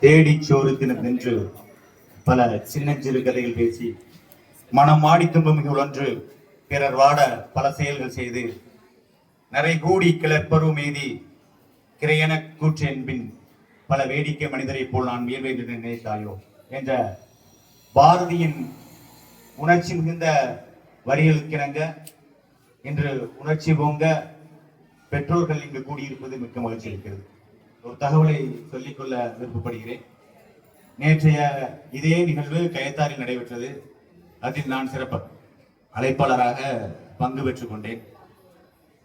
தேடி சோறு தினத்தென்று பல சின்னஞ்சிறு கதைகள் பேசி மனம் மாடி துன்பம் மிக உழன்று பிறர் வாட பல செயல்கள் செய்து நிறை கூடி கிளப்பருவம் எய்தி கிரையென கூற்று என்பின் பல வேடிக்கை மனிதரை போல் நான் வியல்வேன் என்று நினைத்தாயோ என்ற பாரதியின் உணர்ச்சி மிகுந்த வரிகளுக்கிணங்க இன்று உணர்ச்சி பொங்க பெற்றோர்கள் இங்கு கூடியிருப்பது மிக்க மகிழ்ச்சி இருக்கிறது. ஒரு தகவலை சொல்லிக்கொள்ள விருப்பப்படுகிறேன். நேற்றைய இதே நிகழ்வு கயத்தாரில் நடைபெற்றது. அதில் நான் சிறப்பு அழைப்பாளராக பங்கு பெற்றுக் கொண்டேன்.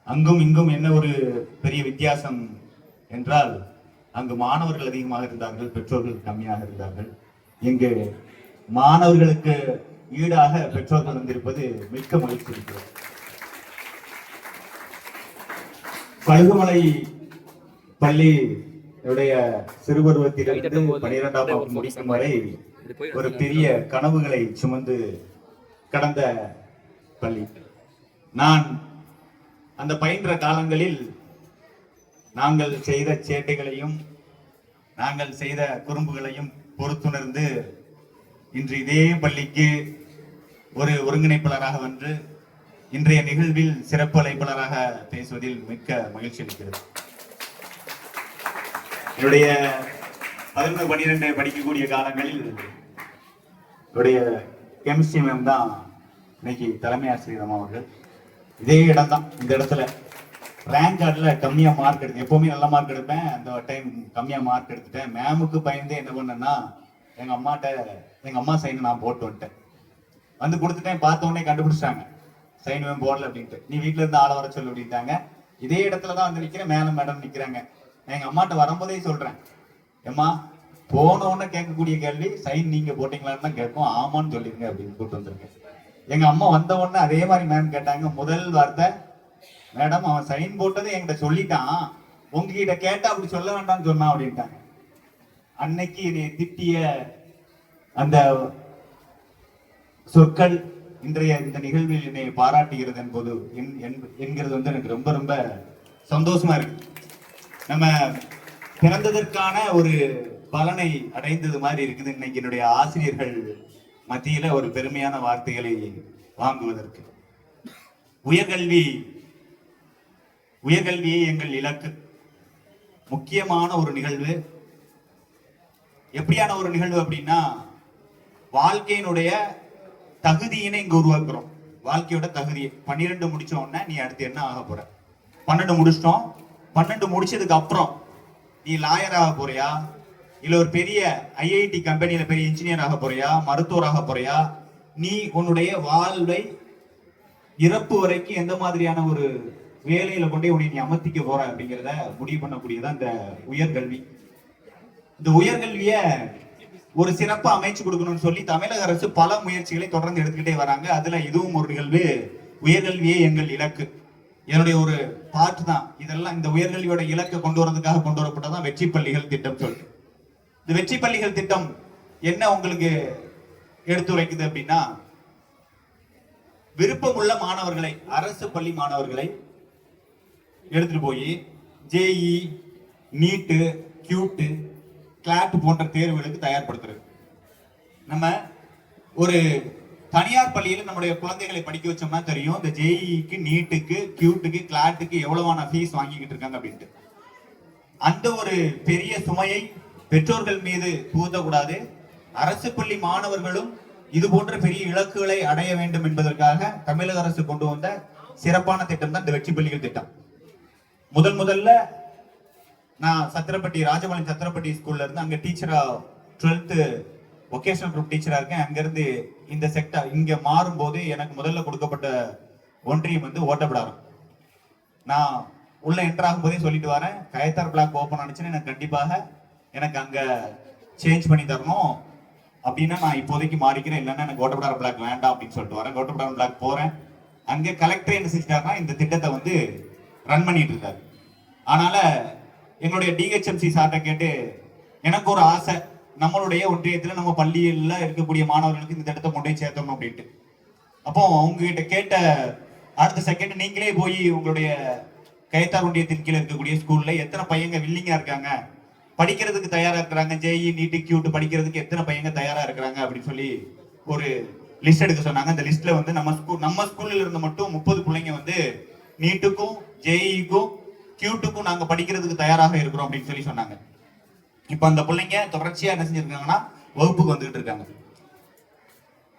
அங்கும் இங்கும் என்ன ஒரு பெரிய வித்தியாசம் என்றால், அங்கு மாணவர்கள் அதிகமாக இருந்தார்கள், பெற்றோர்கள் கம்மியாக இருந்தார்கள். இங்கு மாணவர்களுக்கு ஈடாக பெற்றோர்கள் வந்திருப்பது மிக்க மகிழ்ச்சி இருக்கிறது. பழுகுமலை பள்ளி சிறுபருவத்திலிருந்து 12ஆம் வகுப்பு முடிக்கும் வரை ஒரு பெரிய கனவுகளை சுமந்து கடந்த பள்ளி. நான் அந்த பயின்ற காலங்களில் நாங்கள் செய்த சேட்டைகளையும் நாங்கள் செய்த குறும்புகளையும் பொறுத்துணர்ந்து இன்று இதே பள்ளிக்கு ஒரு ஒருங்கிணைப்பாளராக வந்து இன்றைய நிகழ்வில் சிறப்பு அழைப்பாளராக பேசுவதில் மிக்க மகிழ்ச்சி அளிக்கிறது. என்னுடைய 11, 12 படிக்கக்கூடிய காலங்களில் என்னுடைய கெமிஸ்ட்ரி மேம் தான் இன்னைக்கு தலைமை ஆசிரியர் அவர்கள். இதே இடம் தான், இந்த இடத்துல ரேங்க் கார்டில் கம்மியாக மார்க் எடுத்தேன். எப்போவுமே நல்ல மார்க் எடுப்பேன், அந்த டைம் கம்மியாக மார்க் எடுத்துட்டேன். மேமுக்கு பயந்தே என்ன பண்ணேன்னா, எங்கள் அம்மா சைனை நான் போட்டு வந்துட்டேன். வந்து கொடுத்துட்டேன். பார்த்த உடனே கண்டுபிடிச்சிட்டாங்க, சைன் மேம் போடல அப்படின்ட்டு. நீ வீட்டில் இருந்து ஆளை வர சொல்லு அப்படின்ட்டாங்க. இதே இடத்துல தான் வந்து நிற்கிறேன், மேடம் நிற்கிறாங்க. எங்கள் அம்மாட்ட வரும்போதே சொல்கிறேன், ஏம்மா போன உடனே கேட்கக்கூடிய கேள்வி சைன் நீங்கள் போட்டிங்களான்னு தான் கேட்கும், ஆமான்னு சொல்லிருங்க அப்படின்னு கூப்பிட்டு வந்திருக்கேன். எங்கள் அம்மா வந்த உடனே அதே மாதிரி மேம் கேட்டாங்க. முதல் வார்த்தை, மேடம் அவன் சைன் போட்டது என்கிட்ட சொல்லிட்டான், உங்ககிட்ட கேட்டா அப்படி சொல்ல வேண்டாம்னு சொன்னான் அப்படின்ட்டாங்க. அன்னைக்கு என்னை திட்டிய அந்த சொற்கள் இன்றைய இந்த நிகழ்வில் என்னை பாராட்டுகிறது என்பது என்கிறது வந்து எனக்கு ரொம்ப ரொம்ப சந்தோஷமா இருக்கு. நம்ம பிறந்ததற்கான ஒரு பலனை அடைந்தது மாதிரி இருக்குது இன்னைக்கு என்னுடைய ஆசிரியர்கள் மத்தியில ஒரு பெருமையான வார்த்தைகளை வாங்குவதற்கு. உயர்கல்வியே எங்கள் இலக்கு. முக்கியமான ஒரு நிகழ்வு. எப்படியான ஒரு நிகழ்வு அப்படின்னா, வாழ்க்கையினுடைய தகுதியினை இங்க உருவாக்குறோம். வாழ்க்கையோட தகுதியை 12 முடிச்ச உடனே நீ அடுத்து என்ன ஆக போற, 12 முடிச்சிட்டோம். 12 முடிச்சதுக்கு அப்புறம் நீ லாயர் ஆக போறியா, இல்ல ஒரு பெரிய ஐஐடி கம்பெனியில பெரிய இன்ஜினியர் ஆக போறியா, மருத்துவராக போறியா, நீ உன்னுடைய வாழ்வை இறப்பு வரைக்கும் எந்த மாதிரியான ஒரு வேலையில கொண்டே உன்னை நீ அமர்த்திக்க போற அப்படிங்கிறத முடிவு பண்ணக்கூடியதான் இந்த உயர்கல்வி. இந்த உயர்கல்விய ஒரு சிறப்பா அமைச்சு கொடுக்கணும்னு சொல்லி தமிழக அரசு பல முயற்சிகளை தொடர்ந்து எடுத்துக்கிட்டே வராங்க. அதுல இதுவும் ஒரு நிகழ்வு. உயர்கல்வியே எங்கள் இலக்கு என்னுடைய ஒரு பார்ட் தான். இதெல்லாம் இந்த உயர்கல்வியோட இலக்கை கொண்டு வரதுக்காக கொண்டு வரப்பட்டதான் வெற்றி பள்ளிகள் திட்டம் சொல்லி. இந்த வெற்றி பள்ளிகள் திட்டம் என்ன உங்களுக்கு எடுத்துரைக்குது அப்படின்னா, விருப்பமுள்ள மாணவர்களை, அரசு பள்ளி மாணவர்களை எடுத்துட்டு போய் ஜேஇ, நீட்டு, கியூட்டு, கிளாட் போன்ற தேர்வுகளுக்கு தயார்படுத்துறது. நம்ம ஒரு தனியார் பள்ளியில நம்முடைய குழந்தைகளை படிக்க வச்சோம்னா தெரியும், இந்த ஜேஇக்கு, நீட்டுக்கு, கியூட்டுக்கு, கிளாட்டுக்கு எவ்வளவான ஃபீஸ் வாங்கிக்கிட்டு இருக்காங்க அப்படின்ட்டு. அந்த ஒரு பெரிய சுமையை பெற்றோர்கள் மீது புகுத்தக்கூடாது. அரசு பள்ளி மாணவர்களும் இது போன்ற பெரிய இலக்குகளை அடைய வேண்டும் என்பதற்காக தமிழக அரசு கொண்டு வந்த சிறப்பான திட்டம் தான் இந்த வெற்றி பள்ளிகள் திட்டம். முதல்ல நான் ராஜபாளையம் சத்திரப்பட்டி ஸ்கூல்ல இருந்து அங்க டீச்சரா 12th வொகேஷனல் குரூப் டீச்சரா இருக்கேன். அங்கிருந்து இந்த செக்டர் இங்க மாறும் போது எனக்கு முதல்ல கொடுக்கப்பட்ட ஒன்றியம் வந்து ஓட்டப்படாரம். நான் உள்ள என்டர் ஆகும் போதே சொல்லிட்டு வரேன், கயத்தார் பிளாக் ஓபன் ஆனிச்சுன்னு எனக்கு அங்க சேஞ்ச் பண்ணி தரணும் அப்படின்னா நான் இப்போதைக்கு மாறிக்கிறேன், இல்லைன்னா எனக்கு ஓட்டப்படாரம் பிளாக் வேண்டாம் அப்படின்னு சொல்லிட்டு வரேன். ஓட்டப்படாரம் பிளாக் போறேன். அங்க கலெக்டர் என்ன செஞ்சிட்டாருன்னா இந்த திட்டத்தை வந்து ரன் பண்ணிட்டு இருக்காரு. அதனால எங்களுடைய டிஹெச்எம்சி சார்ட்ட கேட்டு, எனக்கு ஒரு ஆசை, நம்மளுடைய ஒன்றியத்துல நம்ம பள்ளியில இருக்கக்கூடிய மாணவர்களுக்கு இந்த திட்டத்தை கொண்டு போய் சேர்த்தணும் அப்படின்ட்டு. அப்போ உங்ககிட்ட கேட்ட அடுத்த செகண்ட் நீங்களே போய் உங்களுடைய கயத்தார் ஒன்றியத்தின் கீழே இருக்கக்கூடிய ஸ்கூல்ல எத்தனை பையங்க வில்லிங்கா இருக்காங்க, படிக்கிறதுக்கு தயாரா இருக்கிறாங்க, ஜேஇ நீட்டு கியூட் படிக்கிறதுக்கு எத்தனை பையங்க தயாரா இருக்கிறாங்க அப்படின்னு சொல்லி ஒரு லிஸ்ட் எடுக்க சொன்னாங்க. அந்த லிஸ்ட்ல வந்து நம்ம ஸ்கூல்ல இருந்து மட்டும் 30 பிள்ளைங்க வந்து நீட்டுக்கும் ஜேஇக்கும் கியூட்டுக்கும் நாங்க படிக்கிறதுக்கு தயாராக இருக்கிறோம் அப்படின்னு சொல்லி சொன்னாங்க. இப்ப அந்த பிள்ளைங்க தொடர்ச்சியா என்ன செஞ்சிருக்காங்கன்னா வகுப்புக்கு வந்துகிட்டு இருக்காங்க.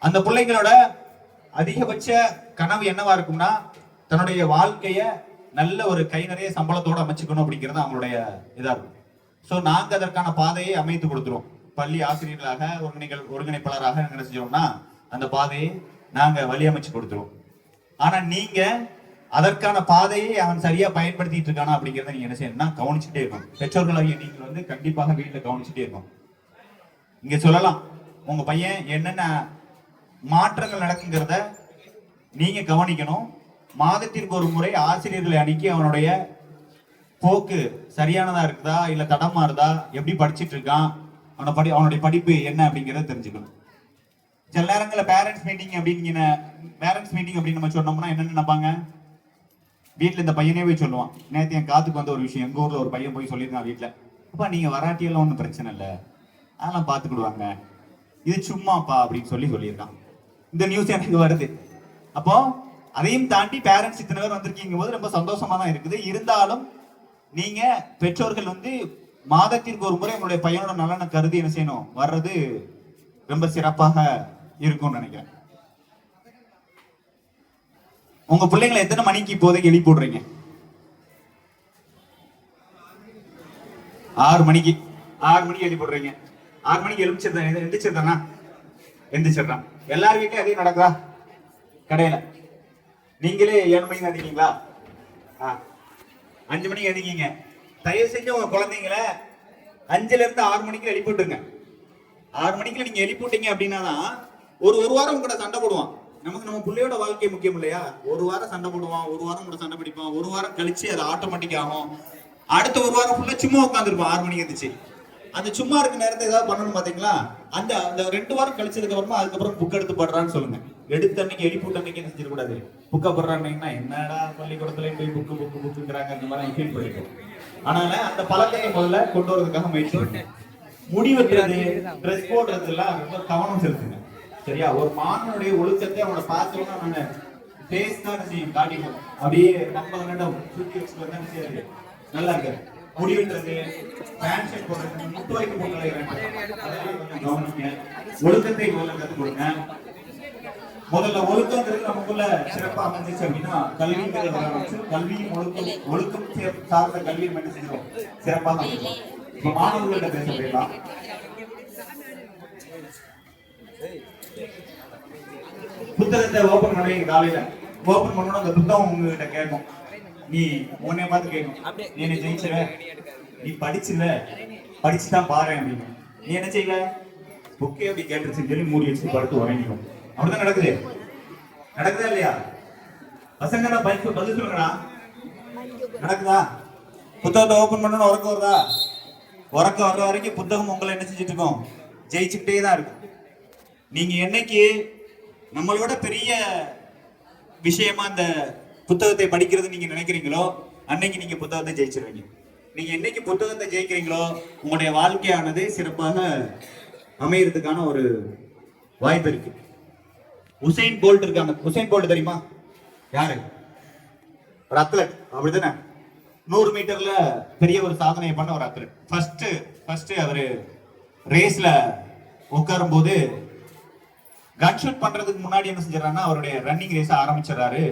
அந்த பிள்ளைங்களோட அதிகபட்ச கனவு என்னவா இருக்கும்னா தன்னுடைய வாழ்க்கைய நல்ல ஒரு கை நிறைய சம்பளத்தோட அமைச்சுக்கணும் அப்படிங்கிறது அவங்களுடைய இதா இருக்கும். ஸோ நாங்க அதற்கான பாதையை அமைத்து கொடுத்துருவோம். பள்ளி ஆசிரியர்களாக ஒருங்கிணைப்பாளராக என்ன செஞ்சோம்னா அந்த பாதையை நாங்க வழி அமைச்சு கொடுத்துருவோம். ஆனா நீங்க அதற்கான பாதையை அவன் சரியா பயன்படுத்திட்டு இருக்கானா அப்படிங்கிறத நீங்க என்ன செய்யணும்னா கவனிச்சுட்டே இருக்கணும். பெற்றோர்களாகிய நீங்கள் வந்து கண்டிப்பாக வீட்டுல கவனிச்சுட்டே இருக்கணும். இங்க சொல்லலாம் உங்க பையன் என்னென்ன மாற்றங்கள் நடக்குங்கிறத நீங்க கவனிக்கணும். மாதத்திற்கு ஒரு முறை ஆசிரியர்களை அணுகி அவனுடைய போக்கு சரியானதா இருக்குதா இல்ல தடமா இருந்தா, எப்படி படிச்சுட்டு இருக்கான், அவனுடைய படிப்பு என்ன அப்படிங்கறத தெரிஞ்சுக்கணும். சில நேரங்களில் பேரண்ட்ஸ் மீட்டிங் அப்படின்னு நம்ம சொன்னோம்னா என்ன நினைப்பாங்க, வீட்டுல இந்த பையனே போய் சொல்லுவான். நேற்று என் காத்துக்கு வந்த ஒரு விஷயம், எங்க ஊர்ல ஒரு பையன் போய் சொல்லியிருக்கான் வீட்டுல, அப்பா நீங்க வராட்டியெல்லாம் ஒன்றும் பிரச்சனை இல்லை, அதெல்லாம் பார்த்துக்கிடுவாங்க, இது சும்மாப்பா அப்படின்னு சொல்லியிருக்கான். இந்த நியூஸ் எனக்கு வருது. அப்போ அதையும் தாண்டி பேரண்ட்ஸ் இத்தனை பேர் வந்திருக்கீங்க போது ரொம்ப சந்தோஷமா தான் இருக்குது. இருந்தாலும் நீங்க பெற்றோர்கள் வந்து மாதத்திற்கு ஒரு முறை உங்களுடைய பையனோட நலனை கருதி என்ன செய்யணும், வர்றது ரொம்ப சிறப்பாக இருக்கும்னு நினைக்கிறேன். உங்க பிள்ளைங்களை எத்தனை மணிக்கு இப்போதைக்கு எழுப்பி போடுறீங்க? 6 மணிக்கு எழுப்பி போடுறீங்க. 6 மணிக்கு எந்திரிச்சிடுறான். எல்லார் வீட்லயும் அதே நடக்குதா? கடையில நீங்களே 7 மணிக்கு எழுதிக்கீங்களா? 5 மணிக்கு எழுதிக்கீங்க. தயவு செஞ்சு உங்க குழந்தைங்களை 5ல இருந்து 6 மணிக்கு எழுப்பிட்டுங்க. 6 மணிக்கு நீங்க எழுப்பிட்டீங்க அப்படின்னா ஒரு வாரம் கூட சண்டை போடுவான். நம்ம பிள்ளையோட வாழ்க்கை முக்கியம் இல்லையா? ஒரு வாரம் சண்டை போடுவான், ஒரு வாரம் கூட சண்டை பிடிப்பான், ஒரு வாரம் கழிச்சு அது ஆட்டோமேட்டிக் ஆகும். அடுத்த ஒரு வாரம் ஃபுல்லா சும்மா உட்காந்துருப்பான். 6 மணிக்கு இருந்துச்சு அந்த சும்மா இருக்க நேரத்தை ஏதாவது பண்ணணும் பாத்தீங்களா? அந்த 2 வாரம் கழிச்சதுக்கு அப்புறமா அதுக்கப்புறம் புக் எடுத்து படுறான்னு சொல்லுங்க. எடுத்த அன்னைக்கு எழுப்பிட்ட அன்னைக்கு என்ன செஞ்சிடக்கூடாது, புக்கை படுறாங்கன்னா என்னடா பள்ளிக்கூடத்துல போய் புக்குங்கிறாங்க அந்த மாதிரி ஃபீல் பண்ணிட்டோம். அதனால அந்த பழக்கத்தை முதல்ல கொண்டு வரதுக்காக முயற்சி பண்ணுங்க. முடி வைக்கிறது, ட்ரெஸ் போடுறது எல்லாம் ரொம்ப கவனம் செலுத்துங்க. சரியா? ஒரு மாணவனுடைய ஒழுக்கத்தை அவனை பார்த்தோம்னா நான் பேஸ் தான் காட்டிக்கும். அப்படியே நம்ம சுற்றி வச்சுட்டு நல்லா இருக்கு. முடி வெட்டுறது, பேண்ட் ஷர்ட் போடுறது, முட்டு வைக்க போட்டு கவனிங்க. ஒழுக்கத்தை முதல்ல கற்றுக் கொடுங்க. முதல்ல ஒழுக்கங்கிறது நமக்குள்ள சிறப்பா அமைஞ்சிச்சு அப்படின்னா கல்வியும் ஒழுக்கம் சார்ந்த கல்வியை மட்டும் செஞ்சோம் சிறப்பாக அமைக்கும். இப்ப மாணவர்கள்ட்ட பேச போயிடலாம். புத்தகத்தை ஓபன் பண்ணுவீங்க. காலையில ஓபன் பண்ணணும், அந்த புத்தகம் உங்ககிட்ட கேட்கும். நீ உன்னைய பார்த்து கேட்கும், நீ என்ன ஜெயிச்சிருவ, நீ படிச்சிருவ, படிச்சுதான் பாரு அப்படின்னு. நீ என்ன செய்வ, புக்கே அப்படி கேட்டுருச்சுன்னு சொல்லி மூடி வச்சு படுத்து உறங்கிடும். அப்படிதான் நடக்குதா இல்லையா? பசங்க நான் பதில் சொல்லுங்கடா, நடக்குதா? புத்தகத்தை ஓபன் பண்ணணும், உறக்கம் வருதா? உறக்கம் வர்ற வரைக்கும் புத்தகம் உங்களை என்ன செஞ்சுட்டு இருக்கோம், ஜெயிச்சுக்கிட்டே தான் இருக்கும். நீங்க என்னைக்கு நம்மளோட பெரிய விஷயமா அந்த புத்தகத்தை படிக்கிறது நீங்க நினைக்கிறீங்களோ அன்னைக்கு நீங்க புத்தகத்தை ஜெயிச்சிருவீங்க. நீங்க என்னைக்கு புத்தகத்தை ஜெயிக்கிறீங்களோ உங்களுடைய வாழ்க்கையானது சிறப்பாக அமையறதுக்கான ஒரு வாய்ப்பு இருக்கு. உசைன் போல்ட் இருக்காங்க. உசைன் போல்ட் தெரியுமா? யாரு? ஒரு அத்லட், அப்படிதானே? 100 மீட்டர்ல பெரிய ஒரு சாதனையை பண்ண ஒரு அத்லட். ஃபர்ஸ்ட் அவரு ரேஸ்ல உட்காரும் போது கன் ஷூட் பண்றதுக்கு முன்னாடி என்ன செஞ்சாருன்னா அவருடைய ரன்னிங் ரேஸ் ஆரம்பிச்சிடறாரு.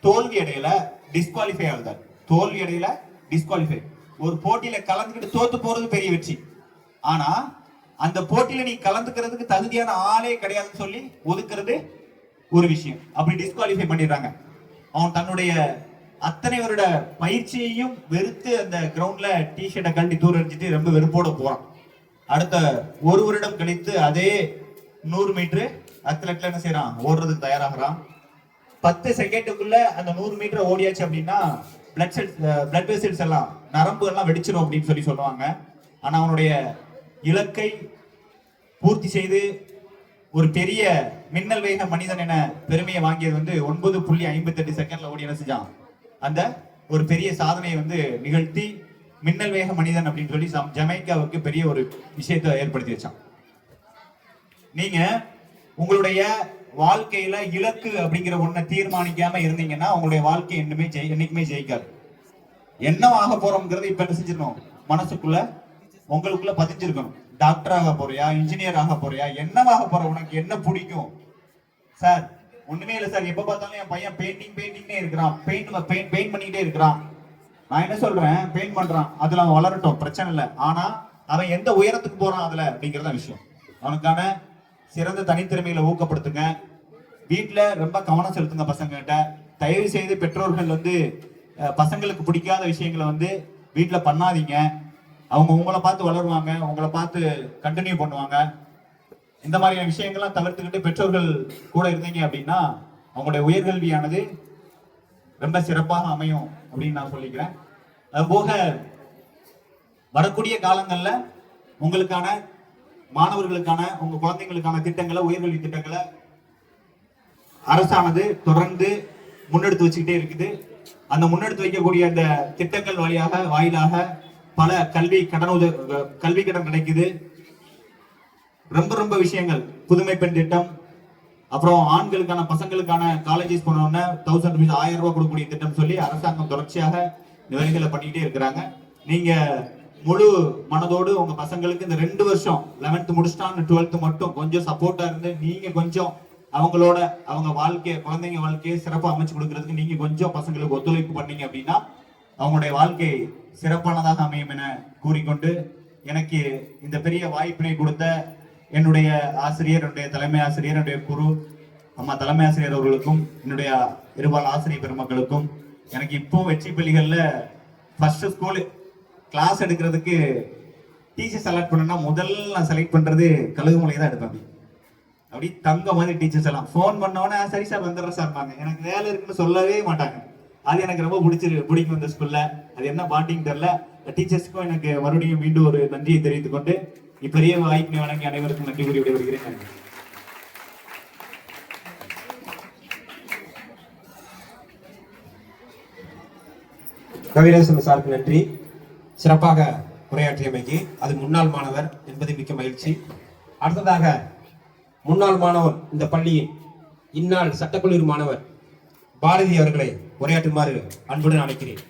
தோல்வி அடையில டிஸ்குவாலிஃபை ஆகுதார். தோல்வி அடையில டிஸ்குவாலிஃபை. ஒரு போட்டியில கலந்துக்கிட்டு தோத்து போறது பெரிய வெற்றி. ஆனா அந்த போட்டியில நீ கலந்துக்கிறதுக்கு தகுதியான ஆளே கிடையாதுன்னு சொல்லி ஒதுக்குறது ஒரு விஷயம். அப்படி டிஸ்குவாலிஃபை பண்ணிடுறாங்க. அவன் தன்னுடைய அத்தனை வருட பயிற்சியையும் வெறுத்து அந்த கிரவுண்ட்ல டிஷர்ட்டை கழட்டி தூர எறிஞ்சிட்டு ரொம்ப வெறுப்போட போறான். அடுத்த 1 வருடம் கழித்து அதே 100 மீட்டர் அத்லெட்ல என்ன செய்யறான், ஓடுறதுக்கு தயாராகிறான். 10 செகண்டுக்குள்ள அந்த 100 மீட்டர் ஓடியாச்சு அப்படின்னா பிளட் வெசல்ஸ் எல்லாம் நரம்பு எல்லாம் வெடிச்சிடும் அப்படின்னு சொல்லுவாங்க. ஆனா அவனுடைய இலக்கை பூர்த்தி செய்து ஒரு பெரிய மின்னல் வேக மனிதன் என பெருமையை வாங்கியது 9.58 செகண்ட்ல ஓடி என்ன செஞ்சான், அந்த ஒரு பெரிய சாதனையை நிகழ்த்தி மின்னல் வேக மனிதன் அப்படின்னு சொல்லி ஜமைக்காவுக்கு பெரிய ஒரு விஷயத்தை ஏற்படுத்தி வச்சான். நீங்க உங்களுடைய வாழ்க்கையில இலக்கு அப்படிங்கிற ஒண்ண தீர்மானிக்காம இருந்தீங்கன்னா உங்களுடைய வாழ்க்கை என்னைக்குமே ஜெயிக்காது. என்ன ஆக போறோம்ங்கிறது இப்ப என்ன செஞ்சிடணும், மனசுக்குள்ள உங்களுக்குள்ள பதிஞ்சிருக்கணும். டாக்டர் ஆக போறியா, இன்ஜினியர் ஆக போறியா, என்னவாக போற, உனக்கு என்ன பிடிக்கும்? சார் ஒண்ணுமே இல்லை சார், எப்ப பார்த்தாலும் என் பையன் பெயிண்டிங்னே இருக்கிறான், பெயிண்ட் பண்ணிக்கிட்டே இருக்கிறான். நான் என்ன சொல்றேன், பெயிண்ட் பண்றான், அதுல அவன் வளரட்டும், பிரச்சனை இல்லை. ஆனா அவன் எந்த உயரத்துக்கு போறான் அதுல அப்படிங்கறத விஷயம். அவனுக்கான சிறந்த தனித்திறமைகளை ஊக்கப்படுத்துங்க. வீட்டுல ரொம்ப கவனம் செலுத்துங்க பசங்க கிட்ட. தயவு செய்து பெற்றோர்கள் பசங்களுக்கு பிடிக்காத விஷயங்களை வீட்டுல பண்ணாதீங்க. அவங்க உங்களை பார்த்து வளருவாங்க, உங்களை பார்த்து கண்டினியூ பண்ணுவாங்க. இந்த மாதிரியான விஷயங்கள்லாம் தவிர்த்துக்கிட்டு பெற்றோர்கள் கூட இருந்தீங்க அப்படின்னா அவங்களுடைய உயர்கல்வியானது ரொம்ப சிறப்பாக அமையும் அப்படின்னு நான் சொல்லிக்கிறேன். அதுபோக வரக்கூடிய காலங்கள்ல உங்களுக்கான மாணவர்களுக்கான உங்க குழந்தைங்களுக்கான திட்டங்களை, உயர்கல்வி திட்டங்களை அரசானது தொடர்ந்து முன்னெடுத்து வச்சுக்கிட்டே இருக்குது. அந்த முன்னெடுத்து வைக்கக்கூடிய அந்த திட்டங்கள் வாயிலாக பல கல்வி கடன் கிடைக்குது. ரொம்ப ரொம்ப விஷயங்கள், புதுமை பெண் திட்டம், அப்புறம் ஆண்களுக்கான பசங்களுக்கான காலேஜஸ் போனோம்னா 1000 rupees 1000 ரூபாய் கொடுக்கக்கூடிய திட்டம் சொல்லி அரசாங்கம் தொடர்ச்சியாக வேலைகளை பண்ணிக்கிட்டே இருக்கிறாங்க. நீங்க முழு மனதோடு உங்க பசங்களுக்கு இந்த 2 வருஷம் 11th முடிச்சிட்டான்னு 12th மட்டும் கொஞ்சம் சப்போர்ட்டா இருந்து நீங்க கொஞ்சம் அவங்களோட அவங்க குழந்தைங்க வாழ்க்கையை சிறப்பாக அமைச்சு கொடுக்கறதுக்கு நீங்க கொஞ்சம் பசங்களுக்கு ஒத்துழைப்பு பண்ணீங்க அப்படின்னா அவங்களுடைய வாழ்க்கை சிறப்பானதாக அமையும் என கூறிக்கொண்டு, எனக்கு இந்த பெரிய வாய்ப்பினை கொடுத்த என்னுடைய ஆசிரியர், என்னுடைய தலைமை ஆசிரியர், என்னுடைய குரு அம்மா தலைமை ஆசிரியர் அவர்களுக்கும், என்னுடைய இருபால் ஆசிரியர் பெருமக்களுக்கும், எனக்கு இப்போ வெற்றி பள்ளிகள்ல ஃபர்ஸ்ட் ஸ்கூல் கிளாஸ் எடுக்கிறதுக்கு டீச்சர் செலக்ட் பண்ணா முதல்ல நான் செலக்ட் பண்றது கழுகுமலையை தான் எடுப்பேன். அப்படி தங்க மாதிரி டீச்சர்ஸ் எல்லாம் ஃபோன் பண்ணோன்னே சரி சார் வந்துடுறேன் சார் பாங்க, எனக்கு வேலை இருக்குன்னு சொல்லவே மாட்டாங்க. அது எனக்கு ரொம்ப பிடிக்கும் இந்த ஸ்கூல்ல. அது என்ன பாண்டிங் தெரியல. டீச்சர்ஸ்க்கும் எனக்கு மறுபடியும் மீண்டும் ஒரு நன்றியை தெரிவித்துக் கொண்டு இப்பெரிய வாய்ப்பினை வழங்கி அனைவருக்கும் நன்றி கூறி விடைபெறுகிறேன். கவிராசன் சாருக்கு நன்றி. சிறப்பாக உரையாற்றியமைக்கு அது முன்னாள் மாணவர் என்பது மிக்க மகிழ்ச்சி. அடுத்ததாக முன்னாள் மாணவர், இந்த பள்ளியின் இந்நாள் சட்டக்கல்லூரி மாணவர் பாரதி அவர்களை உரையாற்றுமாறு அன்புடன் அழைக்கிறேன்.